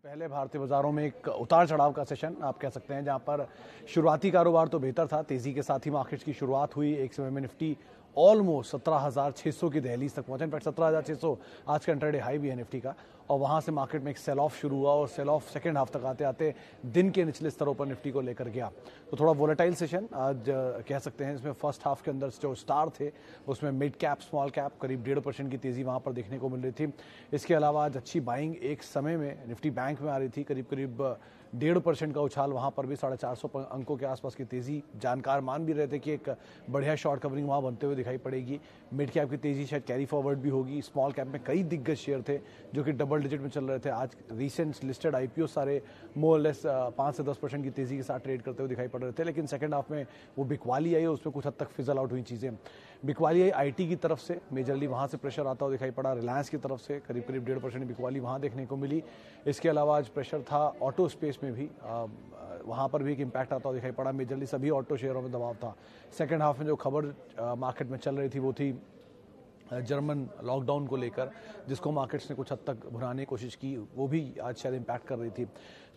पहले भारतीय बाजारों में एक उतार चढ़ाव का सेशन आप कह सकते हैं, जहां पर शुरुआती कारोबार तो बेहतर था। तेजी के साथ ही मार्केट्स की शुरुआत हुई। एक समय में निफ्टी ऑलमोस्ट 17,600 की दहलीज तक पहुंचा। इनफैक्ट 17,600 आज का इंट्राडे हाई भी है निफ्टी का। और वहां से मार्केट में एक सेल ऑफ शुरू हुआ और सेल ऑफ सेकेंड हाफ तक आते आते दिन के निचले स्तरों पर निफ्टी को लेकर गया। तो थोड़ा वोलेटाइल सेशन आज कह सकते हैं। इसमें फर्स्ट हाफ के अंदर जो स्टार थे उसमें मिड कैप स्मॉल कैप करीब 1.5% की तेजी वहां पर देखने को मिल रही थी। इसके अलावा आज अच्छी बाइंग एक समय में निफ्टी बैंक में आ रही थी। करीब 1.5% का उछाल, वहां पर भी 450 अंकों के आसपास की तेजी। जानकार मान भी रहे थे कि एक बढ़िया शॉर्ट कवरिंग वहां बनते हुए दिखाई पड़ेगी। मिड कैप की तेजी शायद कैरी फॉरवर्ड भी होगी। स्मॉल कैप में कई दिग्गज शेयर थे जो कि डबल डिजिट में चल रहे थे। आज रीसेंट लिस्टेड आईपीओ सारे मोर लेस 5 से 10% की तेजी के साथ ट्रेड करते हुए दिखाई पड़ रहे थे। लेकिन सेकंड हाफ में वो बिकवाली आई और उसमें कुछ हद तक फिजल आउट हुई चीजें। बिकवाली आई आईटी की तरफ से, मेजरली वहां से प्रेशर आता हुआ दिखाई पड़ा। रिलायंस की तरफ से करीब 1.5% बिकवाली वहां देखने को मिली। इसके अलावा आज प्रेशर था ऑटो स्पेस में भी, वहां पर भी एक इम्पैक्ट आता हुआ दिखाई पड़ा। मेजरली सभी ऑटो शेयरों में दबाव था। सेकंड हाफ में जो खबर मार्केट में चल रही थी वो थी जर्मन लॉकडाउन को लेकर, जिसको मार्केट्स ने कुछ हद तक भुनाने की कोशिश की। वो भी आज शायद इम्पैक्ट कर रही थी।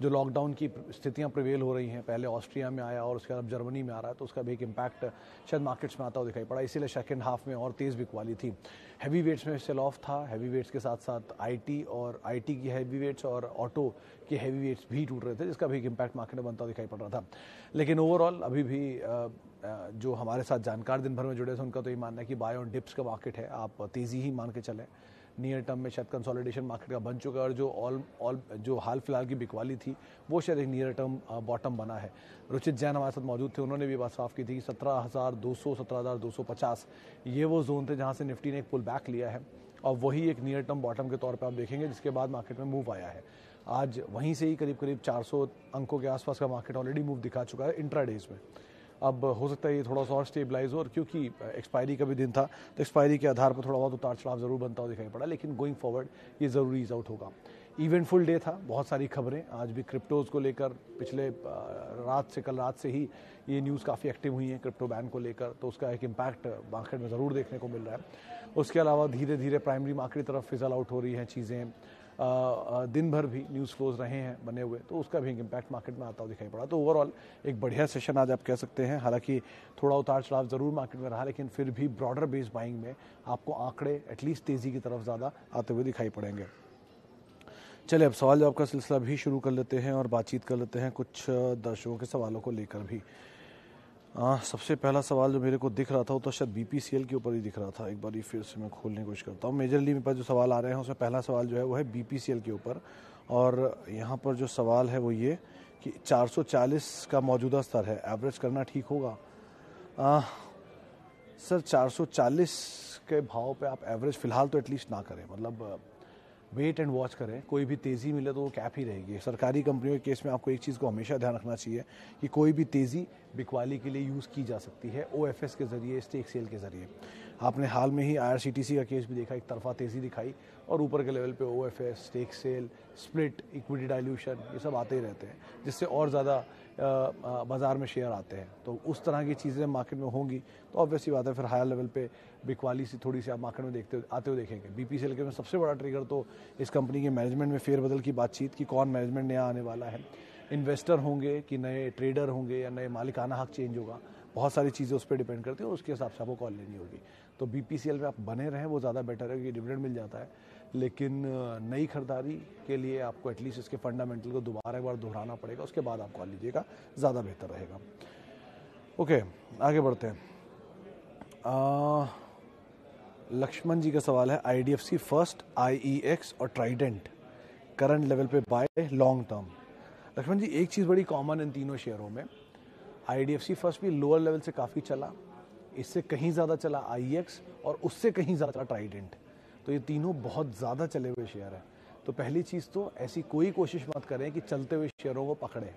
जो लॉकडाउन की स्थितियां प्रिवेल हो रही हैं, पहले ऑस्ट्रिया में आया और उसके बाद जर्मनी में आ रहा है, तो उसका भी एक इम्पैक्ट शायद मार्केट्स में आता हुआ दिखाई पड़ा। इसीलिए सेकंड हाफ में और तेज बिकवाली थी। हैवी वेट्स में सेल ऑफ था। हैवी वेट्स के साथ साथ आईटी की हैवी वेट्स और ऑटो के हैवी वेट्स भी टूट रहे थे, जिसका भी एक इम्पैक्ट मार्केट में बनता हुआ दिखाई पड़ रहा था। लेकिन ओवरऑल अभी भी जो हमारे साथ जानकार दिन भर में जुड़े थे उनका तो ये मानना है कि बाय ऑन डिप्स का मार्केट है। आप तेजी ही मान के चलें। नियर टर्म में शायद कंसोलिडेशन मार्केट का बन चुका है और जो हाल फिलहाल की बिकवाली थी वो शायद एक नियर टर्म बॉटम बना है। रुचित जैन हमारे साथ मौजूद थे। उन्होंने भी बात साफ की थी कि 17,200 17,250 ये वो जोन थे जहां से निफ्टी ने एक पुल बैक लिया है और वही एक नियर टर्म बॉटम के तौर पर आप देखेंगे, जिसके बाद मार्केट में मूव आया है। आज वहीं से ही करीब 400 अंकों के आसपास का मार्केट ऑलरेडी मूव दिखा चुका है इंट्राडेज में। अब हो सकता है ये थोड़ा सा और स्टेबलाइज हो, और क्योंकि एक्सपायरी का भी दिन था तो एक्सपायरी के आधार पर थोड़ा बहुत उतार चढ़ाव जरूर बनता हुआ दिखाई पड़ा। लेकिन गोइंग फॉरवर्ड ये जरूर ईज आउट होगा। इवेंटफुल डे था, बहुत सारी खबरें आज भी क्रिप्टोज को लेकर। पिछले कल रात से ही ये न्यूज़ काफ़ी एक्टिव हुई है क्रिप्टो बैन को लेकर, तो उसका एक इम्पैक्ट मार्केट में ज़रूर देखने को मिल रहा है। उसके अलावा धीरे धीरे प्राइमरी मार्केट की तरफ फिजल आउट हो रही हैं चीज़ें। दिन भर भी न्यूज़ फ्लोज रहे हैं बने हुए, तो उसका भी एक इम्पैक्ट मार्केट में आता हुआ दिखाई पड़ा। तो ओवरऑल एक बढ़िया सेशन आज आप कह सकते हैं। हालांकि थोड़ा उतार चढ़ाव जरूर मार्केट में रहा, लेकिन फिर भी ब्रॉडर बेस बाइंग में आपको आंकड़े एटलीस्ट तेजी की तरफ ज़्यादा आते हुए दिखाई पड़ेंगे। चलिए अब सवाल जवाब का सिलसिला भी शुरू कर लेते हैं और बातचीत कर लेते हैं कुछ दर्शकों के सवालों को लेकर भी। सबसे पहला सवाल जो मेरे को दिख रहा था वो तो शायद बीपीसीएल के ऊपर ही दिख रहा था। एक बार फिर से मैं खोलने की कोशिश करता हूँ। मेजरली मेरे पास जो सवाल आ रहे हैं उसमें पहला सवाल जो है वो है बीपीसीएल के ऊपर, और यहाँ पर जो सवाल है वो ये कि 440 का मौजूदा स्तर है, एवरेज करना ठीक होगा? सर 440 के भाव पे आप एवरेज फिलहाल तो एटलीस्ट ना करें, मतलब वेट एंड वॉच करें। कोई भी तेज़ी मिले तो वो कैप ही रहेगी। सरकारी कंपनियों के केस में आपको एक चीज़ को हमेशा ध्यान रखना चाहिए कि कोई भी तेज़ी बिकवाली के लिए यूज़ की जा सकती है, ओएफएस के जरिए, स्टेक सेल के जरिए। आपने हाल में ही आईआरसीटीसी का केस भी देखा, एक तरफा तेज़ी दिखाई और ऊपर के लेवल पे OFS, stake sale, split, equity dilution, ये सब आते ही रहते हैं, जिससे और ज़्यादा बाज़ार में शेयर आते हैं। तो उस तरह की चीज़ें मार्केट में होंगी तो ऑब्वियसली बात है फिर हायर लेवल पे बिकवाली सी थोड़ी सी आप मार्केट में आते हुए देखेंगे। बीपीसीएल के में सबसे बड़ा ट्रिगर तो इस कंपनी के मैनेजमेंट में फेरबदल की बातचीत की, कौन मैनेजमेंट नया आने वाला है, इन्वेस्टर होंगे कि नए ट्रेडर होंगे या नए मालिकाना हक चेंज होगा, बहुत सारी चीज़ें उस पर डिपेंड करती है और उसके हिसाब से आपको कॉल लेनी होगी। तो बीपीसीएल में आप बने रहें वो ज़्यादा बेटर है, क्योंकि डिविडेंड मिल जाता है। लेकिन नई खरीदारी के लिए आपको एटलीस्ट इसके फंडामेंटल को दोबारा एक बार दोहराना पड़ेगा, उसके बाद आप कॉल लीजिएगा, ज़्यादा बेहतर रहेगा। ओके, आगे बढ़ते हैं। लक्ष्मण जी का सवाल है, आईडीएफसी फर्स्ट, आईईएक्स और ट्राइडेंट करंट लेवल पे बाय लॉन्ग टर्म। लक्ष्मण जी एक चीज़ बड़ी कॉमन इन तीनों शेयरों में, आईडीएफसी फर्स्ट भी लोअर लेवल से काफ़ी चला, इससे कहीं ज़्यादा चला आईईएक्स और उससे कहीं ज़्यादा चला ट्राइडेंट। तो ये तीनों बहुत ज़्यादा चले हुए शेयर हैं। तो पहली चीज़ तो ऐसी कोई कोशिश मत करें कि चलते हुए शेयरों को पकड़ें।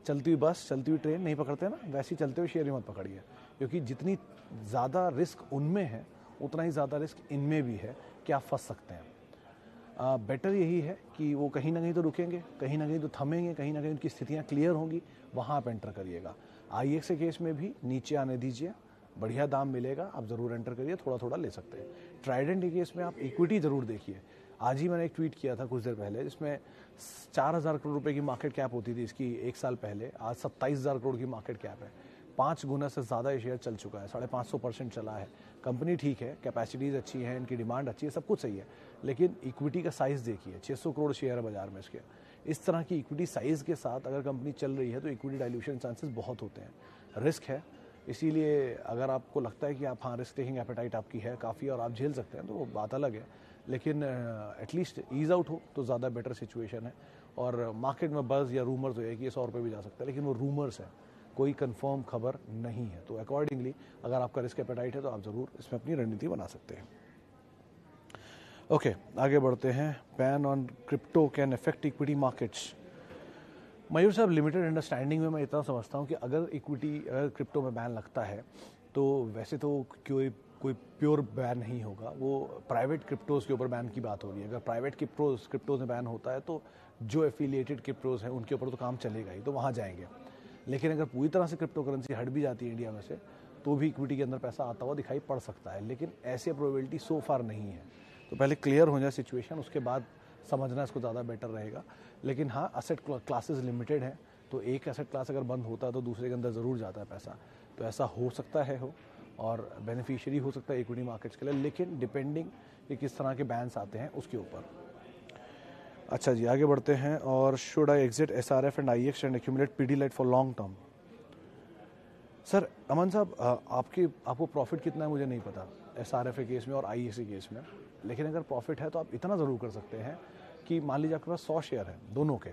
चलती हुई बस, चलती हुई ट्रेन नहीं पकड़ते ना, वैसे चलते हुए शेयर ही मत पकड़िए, क्योंकि जितनी ज़्यादा रिस्क उनमें है उतना ही ज़्यादा रिस्क इनमें भी है कि आप फंस सकते हैं। बेटर यही है कि वो कहीं ना कहीं तो रुकेंगे, कहीं ना कहीं तो थमेंगे, कहीं ना कहीं उनकी स्थितियाँ क्लियर होंगी, वहाँ आप एंटर करिएगा। आईएक्स के केस में भी नीचे आने दीजिए, बढ़िया दाम मिलेगा, आप ज़रूर एंटर करिए, थोड़ा थोड़ा ले सकते हैं। ट्राइडेंट के केस में आप इक्विटी ज़रूर देखिए। आज ही मैंने एक ट्वीट किया था कुछ देर पहले, जिसमें 4,000 करोड़ रुपए की मार्केट कैप होती थी इसकी 1 साल पहले, आज 27,000 करोड़ की मार्केट कैप है। 5 गुना से ज़्यादा ये शेयर चल चुका है, 550% चला है। कंपनी ठीक है, कैपेसिटीज़ अच्छी हैं, इनकी डिमांड अच्छी है, सब कुछ सही है, लेकिन इक्विटी का साइज़ देखिए, 600 करोड़ शेयर है बाजार में इसके। इस तरह की इक्विटी साइज़ के साथ अगर कंपनी चल रही है तो इक्विटी डाइल्यूशन चांसेस बहुत होते हैं, रिस्क है। इसीलिए अगर आपको लगता है कि आप हाँ रिस्क टेकिंग एपेटाइट आपकी है काफ़ी और आप झेल सकते हैं तो वो बात अलग है, लेकिन एटलीस्ट ईज आउट हो तो ज़्यादा बेटर सिचुएशन है। और मार्केट में बज़ या रूमर्स हो है कि ये 100 रुपये भी जा सकता है, लेकिन वो रूमर्स है, कोई कंफर्म खबर नहीं है। तो अकॉर्डिंगली अगर आपका रिस्क एपेटाइट है तो आप ज़रूर इसमें अपनी रणनीति बना सकते हैं। ओके, आगे बढ़ते हैं। Ban on crypto can affect equity markets. Mayur साहब, लिमिटेड अंडरस्टैंडिंग में मैं इतना समझता हूँ कि अगर क्रिप्टो में बैन लगता है तो वैसे तो कोई प्योर बैन नहीं होगा, वो प्राइवेट क्रिप्टोज़ के ऊपर बैन की बात हो रही है। अगर प्राइवेट क्रिप्टोज़ में बैन होता है तो जो एफिलिएटेड क्रिप्टोज़ हैं उनके ऊपर तो काम चलेगा ही, तो वहाँ जाएंगे। लेकिन अगर पूरी तरह से क्रिप्टो करेंसी हट भी जाती है इंडिया में से तो भी इक्विटी के अंदर पैसा आता हुआ दिखाई पड़ सकता है, लेकिन ऐसी प्रोबेबिलिटी सो फार नहीं है। तो पहले क्लियर हो जाए सिचुएशन, उसके बाद समझना इसको ज़्यादा बेटर रहेगा। लेकिन हाँ, एसेट क्लासेस लिमिटेड हैं, तो एक एसेट क्लास अगर बंद होता है तो दूसरे के अंदर ज़रूर जाता है पैसा, तो ऐसा हो सकता है और बेनिफिशियरी हो सकता है इक्विटी मार्केट्स के लिए, लेकिन डिपेंडिंग कि किस तरह के बैन्स आते हैं उसके ऊपर। अच्छा जी, आगे बढ़ते हैं। और should I exit SRF and IEX and accumulate Pidilite for long term? Sir Aman साहब, आपको प्रॉफिट कितना है मुझे नहीं पता SRF के केस में और IEX के केस में, लेकिन अगर प्रॉफिट है तो आप इतना ज़रूर कर सकते हैं कि मान लीजिए आपके पास 100 शेयर हैं दोनों के,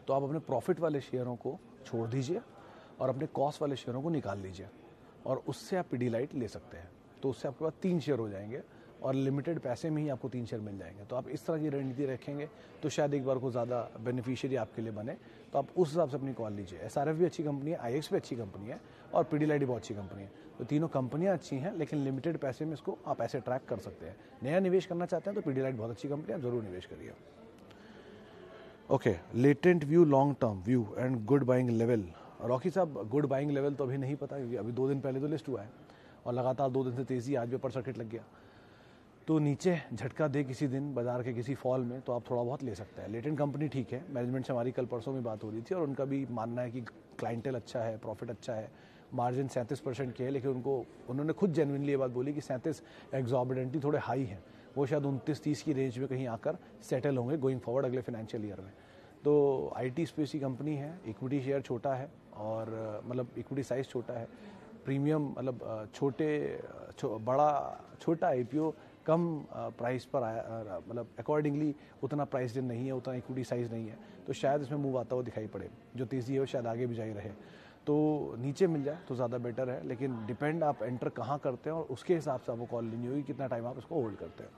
तो आप अपने प्रॉफिट वाले शेयरों को छोड़ दीजिए और अपने कॉस्ट वाले शेयरों को निकाल लीजिए और उससे आप पीडीलाइट ले सकते हैं। तो उससे आपके पास 3 शेयर हो जाएंगे और लिमिटेड पैसे में ही आपको 3 शेयर मिल जाएंगे। तो आप इस तरह की रणनीति रखेंगे तो शायद एक बार को ज़्यादा बेनिफिशियरी आपके लिए बने, तो आप उस हिसाब से अपनी कॉल लीजिए। SRF भी अच्छी कंपनी है, IEX भी अच्छी कंपनी है और पीडीलाइट भी बहुत अच्छी कंपनी है। तो तीनों कंपनियां अच्छी हैं, लेकिन लिमिटेड पैसे में इसको आप ऐसे ट्रैक कर सकते हैं। नया निवेश करना चाहते हैं तो पीडीलाइट बहुत अच्छी कंपनी है, आप जरूर निवेश करिए। Okay, latent view, long term view and good buying level. Rocky साहब, गुड बाइंग लेवल तो अभी नहीं पता, क्योंकि अभी 2 दिन पहले तो लिस्ट हुआ है और लगातार 2 दिन से तेज़ी, आज भी अपर सर्किट लग गया, तो नीचे झटका दे किसी दिन बाजार के किसी फॉल में तो आप थोड़ा बहुत ले सकते हैं। लेटेंट कंपनी ठीक है, मैनेजमेंट से हमारी कल परसों में बात हो रही थी और उनका भी मानना है कि क्लाइंटेल अच्छा है, प्रॉफिट अच्छा है, मार्जिन 37% के है, लेकिन उन्होंने खुद जेन्युइनली ये बात बोली कि 37 एग्जॉर्बिडेंटली थोड़े हाई हैं, वो शायद 29-30 की रेंज में कहीं आकर सेटल होंगे गोइंग फॉरवर्ड अगले फाइनेंशियल ईयर में। तो IT स्पेस की कंपनी है, इक्विटी शेयर छोटा है और मतलब इक्विटी साइज़ छोटा है, प्रीमियम मतलब छोटा IPO कम प्राइस पर आया, मतलब अकॉर्डिंगली उतना प्राइस दिन नहीं है, उतना इक्विटी साइज़ नहीं है, तो शायद इसमें मूव आता हुआ दिखाई पड़े। जो तेज़ी है वो शायद आगे भी जारी रहे, तो नीचे मिल जाए तो ज़्यादा बेटर है, लेकिन डिपेंड आप एंटर कहाँ करते हैं और उसके हिसाब से आपको कॉल लेनी होगी, कितना टाइम आप इसको होल्ड करते हैं।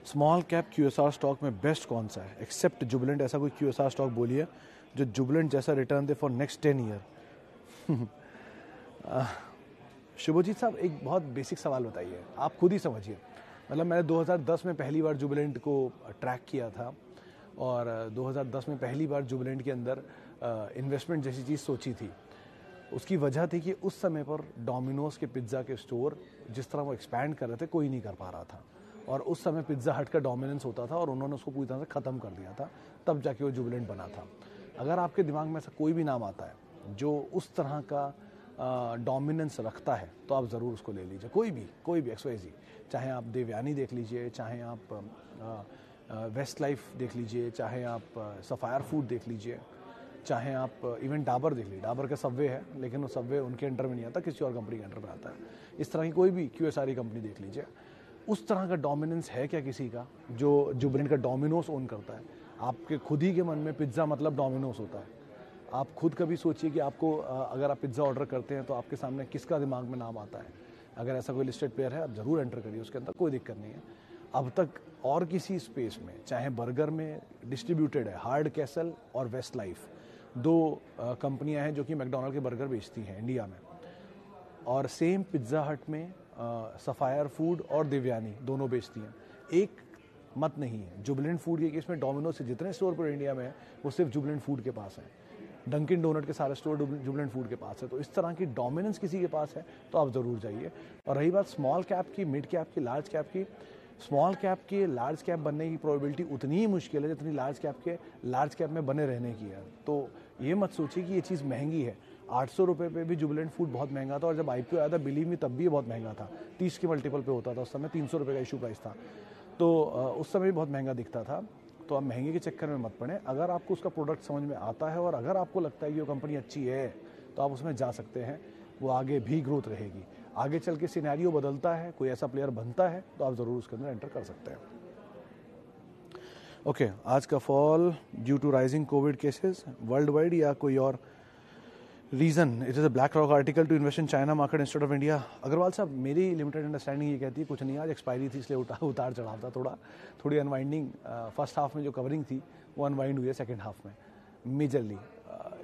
स्मॉल कैप QSR स्टॉक में बेस्ट कौन सा है एक्सेप्ट जुबिलेंट? ऐसा कोई QSR स्टॉक बोलिए जो जुबिलेंट जैसा रिटर्न दे फॉर नेक्स्ट 10 ईयर। शुभजीत साहब, एक बहुत बेसिक सवाल बताइए, आप खुद ही समझिए। मतलब मैंने 2010 में पहली बार जुबिलेंट को ट्रैक किया था और 2010 में पहली बार जुबिलेंट के अंदर इन्वेस्टमेंट जैसी चीज़ सोची थी। उसकी वजह थी कि उस समय पर डोमिनोज के पिज़्ज़ा के स्टोर जिस तरह वो एक्सपैंड कर रहे थे कोई नहीं कर पा रहा था, और उस समय पिज़्ज़ा हट का डोमिनेंस होता था और उन्होंने उसको पूरी तरह से ख़त्म कर दिया था, तब जाके वो जुबिलेंट बना था। अगर आपके दिमाग में ऐसा कोई भी नाम आता है जो उस तरह का डोमिनेंस रखता है तो आप ज़रूर उसको ले लीजिए, कोई भी XYZ, चाहे आप देवयानी देख लीजिए, चाहे आप वेस्ट लाइफ देख लीजिए, चाहे आप सफ़ायर फूड देख लीजिए, चाहे आप इवन डाबर देख लीजिए। डाबर का सबवे है, लेकिन वो सबवे उनके अंडर में नहीं आता, किसी और कंपनी के अंडर में आता है। इस तरह की कोई भी QSR कंपनी देख लीजिए, उस तरह का डोमिनेंस है क्या किसी का जो जुबिलेंट का डोमिनोस ओन करता है? आपके खुद ही के मन में पिज़्ज़ा मतलब डोमिनोस होता है। आप खुद कभी सोचिए कि आपको अगर आप पिज़्ज़ा ऑर्डर करते हैं तो आपके सामने किसका दिमाग में नाम आता है? अगर ऐसा कोई लिस्टेड पेयर है आप ज़रूर एंटर करिए, उसके अंदर कोई दिक्कत नहीं है। अब तक और किसी स्पेस में, चाहे बर्गर में डिस्ट्रीब्यूटेड है, हार्ड कैसल और वेस्ट लाइफ, 2 कंपनियां हैं जो कि मैकडोनल्ड के बर्गर बेचती हैं इंडिया में, और सेम पिज़्ज़ा हट में सफ़ायर फूड और देवयानी दोनों बेचती हैं। एक मत नहीं है। जुबिलेंट फूड के केस में डोमिनोज से जितने स्टोर पर इंडिया में है वो सिर्फ जुबिलेंट फूड के पास है, डंकिन डोनट के सारे स्टोर जुबिलेंट फूड के पास है। तो इस तरह की डोमिनेंस किसी के पास है तो आप ज़रूर जाइए। और रही बात स्मॉल कैप की, मिड कैप की, लार्ज कैप की, स्मॉल कैप के लार्ज कैप बनने की प्रोबेबिलिटी उतनी ही मुश्किल है जितनी लार्ज कैप के लार्ज कैप में बने रहने की है। तो ये मत सोचिए कि ये चीज़ महंगी है। 800 रुपये पे भी जुबिलेंट फूड बहुत महंगा था, और जब IPO आया था बिलीव मी तब भी ये बहुत महंगा था। 30 के मल्टीपल पे होता था उस समय, 300 रुपये का इशू प्राइस था, तो उस समय भी बहुत महंगा दिखता था। तो आप महंगे के चक्कर में मत पड़े। अगर आपको उसका प्रोडक्ट समझ में आता है और अगर आपको लगता है कि वो कंपनी अच्छी है तो आप उसमें जा सकते हैं, वो आगे भी ग्रोथ रहेगी। आगे चल के सिनेरियो बदलता है, कोई ऐसा प्लेयर बनता है तो आप ज़रूर उसके अंदर एंटर कर सकते हैं। ओके, आज का fall due to rising Covid cases worldwide या कोई और reason? It is a BlackRock article to invest in China market instead of India. Agarwal साहब, मेरी लिमिटेड अंडरस्टैंडिंग ये कहती है कुछ नहीं, आज एक्सपायरी थी इसलिए उतार चढ़ाव था, थोड़ी अनवाइंडिंग। फर्स्ट हाफ में जो कवरिंग थी वो अनवाइंड हुई है सेकेंड हाफ में मेजरली।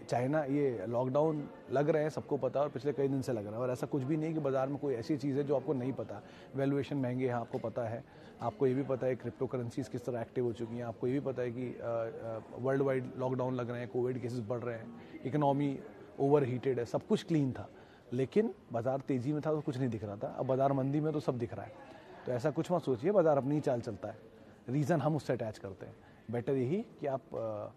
चाइना ये लॉकडाउन लग रहे हैं, सबको पता है, और पिछले कई दिन से लग रहा है, और ऐसा कुछ भी नहीं कि बाजार में कोई ऐसी चीज़ है जो आपको नहीं पता। वैल्यूएशन महंगे हैं, आपको पता है। आपको ये भी पता है क्रिप्टो करेंसीज किस तरह एक्टिव हो चुकी हैं। आपको ये भी पता है कि वर्ल्ड वाइड लॉकडाउन लग रहे हैं, कोविड केसेस बढ़ रहे हैं, इकोनॉमी ओवर हीटेड है, सब कुछ क्लीन था। लेकिन बाजार तेज़ी में था तो कुछ नहीं दिख रहा था। अब बाजार मंदी में तो सब दिख रहा है। तो ऐसा कुछ मत सोचिए, बाजार अपनी ही चाल चलता है। रीज़न हम उससे अटैच करते हैं। बेटर यही कि आप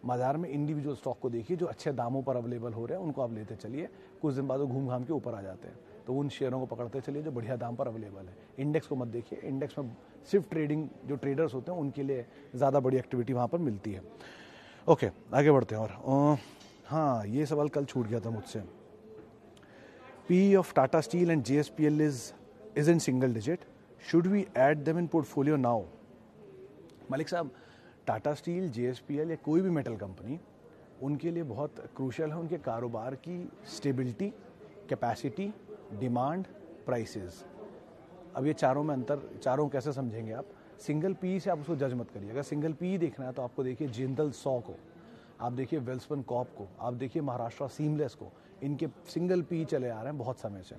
बाजार में इंडिविजुअल स्टॉक को देखिए जो अच्छे दामों पर अवेलेबल हो रहे हैं, उनको आप लेते चलिए। कुछ दिन बाद वो घूम घाम के ऊपर आ जाते हैं, तो उन शेयरों को पकड़ते चलिए जो बढ़िया दाम पर अवेलेबल है। इंडेक्स को मत देखिए, इंडेक्स में सिर्फ ट्रेडिंग जो ट्रेडर्स होते हैं उनके लिए ज़्यादा बड़ी एक्टिविटी वहाँ पर मिलती है। ओके, आगे बढ़ते हैं। और हाँ, ये सवाल कल छूट गया था मुझसे। P of Tata Steel and JSPL is in single digit. Should we add them in portfolio now? Malik साहब, टाटा स्टील, JSPL या कोई भी मेटल कंपनी उनके लिए बहुत क्रूशियल है उनके कारोबार की स्टेबिलिटी, कैपेसिटी, डिमांड, प्राइसेस। अब ये चारों में अंतर, चारों कैसे समझेंगे आप? सिंगल पी से आप उसको जज मत करिए। अगर सिंगल पी देखना है तो आपको देखिए जिंदल 100 को, आप देखिए वेल्सपन कॉर्प को, आप देखिए महाराष्ट्र सीमलेस को। इनके सिंगल पी चले आ रहे हैं बहुत समय से,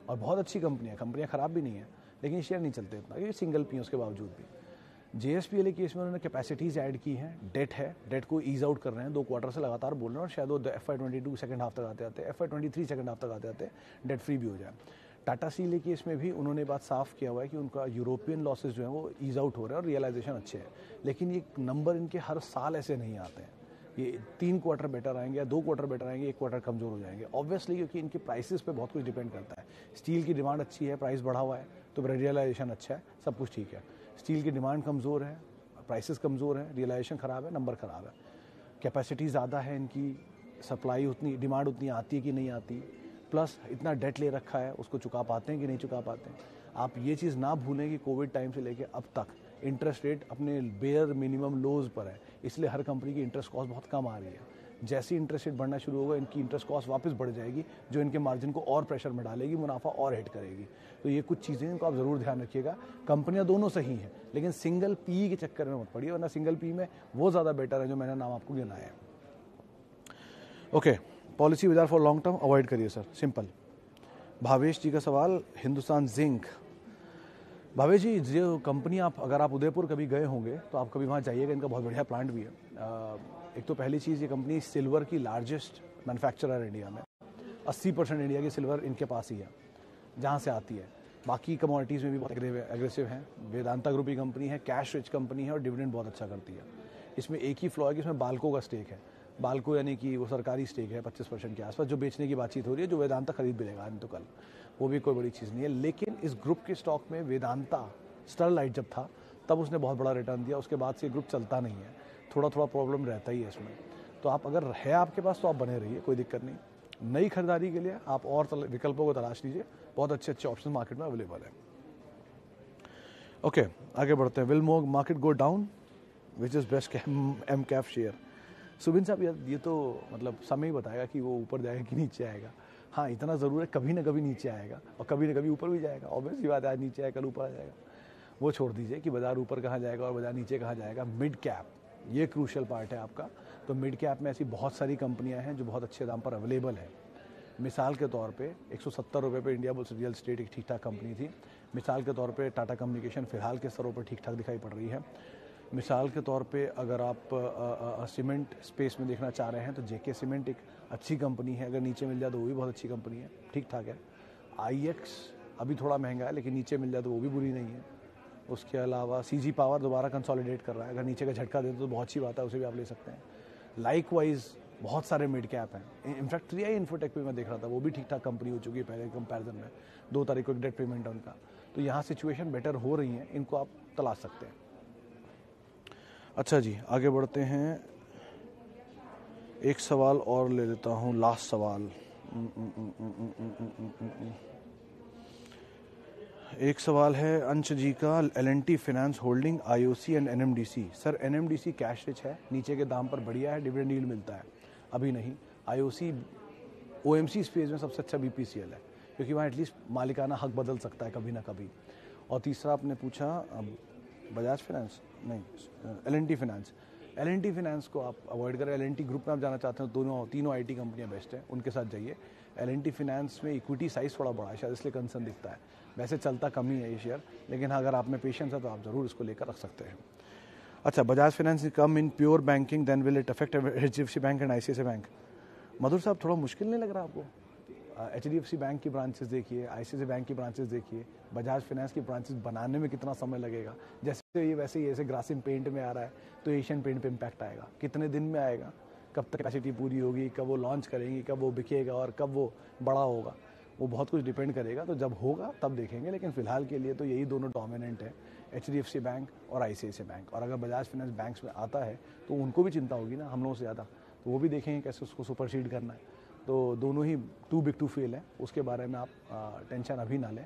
और बहुत अच्छी कंपनियां खराब भी नहीं है, लेकिन शेयर नहीं चलते इतना, ये सिंगल पी उसके बावजूद भी। JSPL केस में उन्होंने कैपेसिटीज ऐड की हैं, डेट है, डेट को ईज आउट कर रहे हैं, 2 क्वार्टर से लगातार बोल रहे हैं, और शायद वो FY22 सेकंड हाफ तक आते आते, FY23 सेकंड हाफ तक आते आते डेट फ्री भी हो जाए। टाटा स्टील केस में भी उन्होंने बात साफ किया हुआ है कि उनका यूरोपियन लॉसेज जो है वो ईज आउट हो रहे हैं और रियलाइजेशन अच्छे हैं। लेकिन ये नंबर इनके हर साल ऐसे नहीं आते हैं। ये 3 क्वार्टर बेटर आएंगे या 2 क्वार्टर बेटर आएंगे, 1 क्वार्टर कमजोर हो जाएंगे, ऑब्वियसली, क्योंकि इनके प्राइसेस पे बहुत कुछ डिपेंड करता है। स्टील की डिमांड अच्छी है, प्राइस बढ़ा हुआ है, तो रियलाइजेशन अच्छा है, सब कुछ ठीक है। स्टील की डिमांड कमज़ोर है, प्राइसेस कमज़ोर है, रियलाइजेशन ख़राब है, नंबर ख़राब है। कैपेसिटी ज़्यादा है इनकी, सप्लाई उतनी, डिमांड उतनी आती है कि नहीं आती, प्लस इतना डेट ले रखा है, उसको चुका पाते हैं कि नहीं चुका पाते हैं। आप ये चीज़ ना भूलें कि कोविड टाइम से लेके अब तक इंटरेस्ट रेट अपने बेयर मिनिमम लोज पर है, इसलिए हर कंपनी की इंटरेस्ट कॉस्ट बहुत कम आ रही है। जैसे इंटरेस्ट रेट बढ़ना शुरू होगा, इनकी इंटरेस्ट कॉस्ट वापस बढ़ जाएगी, जो इनके मार्जिन को और प्रेशर में डालेगी, मुनाफा और हिट करेगी। तो ये कुछ चीज़ें इनको आप ज़रूर ध्यान रखिएगा। कंपनियां दोनों सही हैं, लेकिन सिंगल पी के चक्कर में मत पड़िए, वरना सिंगल पी में वो ज़्यादा बेटर है जो मैंने नाम आपको गिनाया है। ओके, पॉलिसी बाजार फॉर लॉन्ग टर्म अवॉइड करिए सर, सिंपल। भावेश जी का सवाल, हिंदुस्तान जिंक। भावेश जी, जो कंपनी अगर आप उदयपुर कभी गए होंगे तो आप कभी वहाँ जाइएगा, इनका बहुत बढ़िया प्लांट भी है। एक तो पहली चीज़, ये कंपनी सिल्वर की लार्जेस्ट मैन्युफैक्चरर है इंडिया में। 80% इंडिया की सिल्वर इनके पास ही है, जहाँ से आती है। बाकी कमोडिटीज़ में भी बहुत एग्रेसिव हैं। वेदांता ग्रुप की कंपनी है, कैश रिच कंपनी है, और डिविडेंड बहुत अच्छा करती है। इसमें एक ही फ्लॉ है कि इसमें बाल्को का स्टेक है। बाल्को यानी कि वो सरकारी स्टेक है 25% के आसपास, जो बेचने की बातचीत हो रही है, जो वेदांता खरीद भी लेगा नहीं तो कल, वो भी कोई बड़ी चीज़ नहीं है। लेकिन इस ग्रुप के स्टॉक में वेदांता स्टरलाइट जब था तब उसने बहुत बड़ा रिटर्न दिया, उसके बाद से ग्रुप चलता नहीं है, थोड़ा प्रॉब्लम रहता ही है इसमें। तो आप अगर है आपके पास तो आप बने रहिए, कोई दिक्कत नहीं। नई खरीदारी के लिए आप और विकल्पों को तलाश लीजिए, बहुत अच्छे ऑप्शन मार्केट में अवेलेबल है। ओके, आगे बढ़ते हैं। Will market go down, which is best M cap share? Subin साहब, ये तो मतलब समय ही बताएगा कि वो ऊपर जाएगा कि नीचे आएगा। हाँ, इतना ज़रूर है, कभी ना कभी नीचे आएगा और कभी ना कभी ऊपर भी जाएगा। ऑब्वियसली बात है, आज नीचे आएगा कल ऊपर आ जाएगा। वो छोड़ दीजिए कि बाजार ऊपर कहाँ जाएगा और बाजार नीचे कहाँ जाएगा। मिड कैप, ये क्रूशियल पार्ट है आपका। तो मिड कैप में ऐसी बहुत सारी कंपनियां हैं जो बहुत अच्छे दाम पर अवेलेबल है। मिसाल के तौर पे 170 रुपये पे इंडिया बुल्स रियल एस्टेट एक ठीक ठाक कंपनी थी। मिसाल के तौर पे टाटा कम्युनिकेशन फिलहाल के स्तरों पर ठीक ठाक दिखाई पड़ रही है। मिसाल के तौर पे अगर आप सीमेंट स्पेस में देखना चाह रहे हैं तो जेके सीमेंट एक अच्छी कंपनी है, अगर नीचे मिल जाए तो वो भी बहुत अच्छी कंपनी है, ठीक ठाक है। IX अभी थोड़ा महंगा है, लेकिन नीचे मिल जाए तो वो भी बुरी नहीं है। उसके अलावा सीजी पावर दोबारा कंसोलिडेट कर रहा है, अगर नीचे का झटका दे तो बहुत अच्छी बात है, उसे भी आप ले सकते हैं। लाइकवाइज बहुत सारे मिड कैप हैं, इनफैक्ट 3i इन्फोटेक पे मैं देख रहा था, वो भी ठीक ठाक कंपनी हो चुकी है पहले कंपैरिजन में। 2 तारीख को एक डेट पेमेंट है उनका, तो यहाँ सिचुएशन बेटर हो रही है, इनको आप तलाश सकते हैं। अच्छा जी, आगे बढ़ते हैं, एक सवाल और ले लेता हूँ, लास्ट सवाल। एक सवाल है अंश जी का, L&T finance holding, IOC and NMDC। Sir NMDC cash rich है, नीचे के दाम पर बढ़िया है, डिविडेंड यील्ड मिलता है, अभी नहीं। IOC OMC स्पेस में सबसे अच्छा BPCL है, क्योंकि वहाँ एटलीस्ट मालिकाना हक बदल सकता है कभी ना कभी। और तीसरा आपने पूछा बजाज फाइनेंस नहीं, L&T फाइनेंस। L&T फाइनेंस को आप अवॉइड करें। L&T ग्रुप में आप जाना चाहते हैं, तीनों IT कंपनियां बेस्ट हैं, उनके साथ जाइए। L&T फाइनेंस में इक्विटी साइज थोड़ा बड़ा है, शायद इसलिए कंसर्न दिखता है, वैसे चलता कम ही है ये शेयर, लेकिन अगर आप में पेशेंस है तो आप जरूर इसको लेकर रख सकते हैं। अच्छा, Bajaj finance come in pure banking, then will it affect HDFC bank and ICICI bank. Madhur साहब, थोड़ा मुश्किल नहीं लग रहा आपको? HDFC बैंक की ब्रांचेस देखिए, ICICI बैंक की ब्रांचेस देखिए, बजाज फाइनेंस की ब्रांचेस बनाने में कितना समय लगेगा। जैसे ये वैसे ही, जैसे ग्रासिम पेंट में आ रहा है तो एशियन पेंट पे इम्पैक्ट आएगा, कितने दिन में आएगा, कब तक कैपेसिटी पूरी होगी, कब वो लॉन्च करेंगी, कब वो बिकेगा और कब वो बड़ा होगा, वो बहुत कुछ डिपेंड करेगा। तो जब होगा तब देखेंगे, लेकिन फिलहाल के लिए तो यही दोनों डोमिनेंट है, HDFC बैंक और ICICI बैंक। और अगर बजाज फाइनेंस बैंक्स में आता है तो उनको भी चिंता होगी ना हम लोगों से ज़्यादा, तो वो भी देखेंगे कैसे उसको सुपरसीड करना है। तो दोनों ही टू बिग टू फेल है, उसके बारे में आप टेंशन अभी ना लें।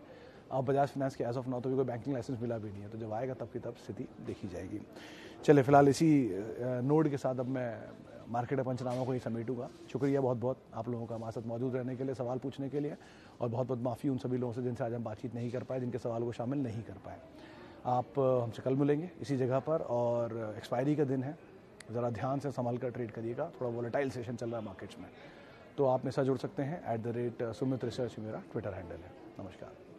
अब बजाज फाइनेंस के एज ऑफ नाउ तो भी कोई बैंकिंग लाइसेंस मिला भी नहीं है, तो जब आएगा तब की तब स्थिति देखी जाएगी। चलिए, फिलहाल इसी नोट के साथ अब मैं मार्केट पंचनामा को ही समेटूंगा। शुक्रिया बहुत बहुत आप लोगों का हमारे साथ मौजूद रहने के लिए, सवाल पूछने के लिए, और बहुत बहुत माफ़ी उन सभी लोगों से जिनसे आज हम बातचीत नहीं कर पाए, जिनके सवाल को शामिल नहीं कर पाए। आप हमसे कल मिलेंगे इसी जगह पर, और एक्सपायरी का दिन है, ज़रा ध्यान से संभाल कर ट्रेड करिएगा, थोड़ा वोलेटाइल सेशन चल रहा है मार्केट्स में। तो आप मेरे साथ जुड़ सकते हैं, @Sumit Research मेरा ट्विटर हैंडल है। नमस्कार।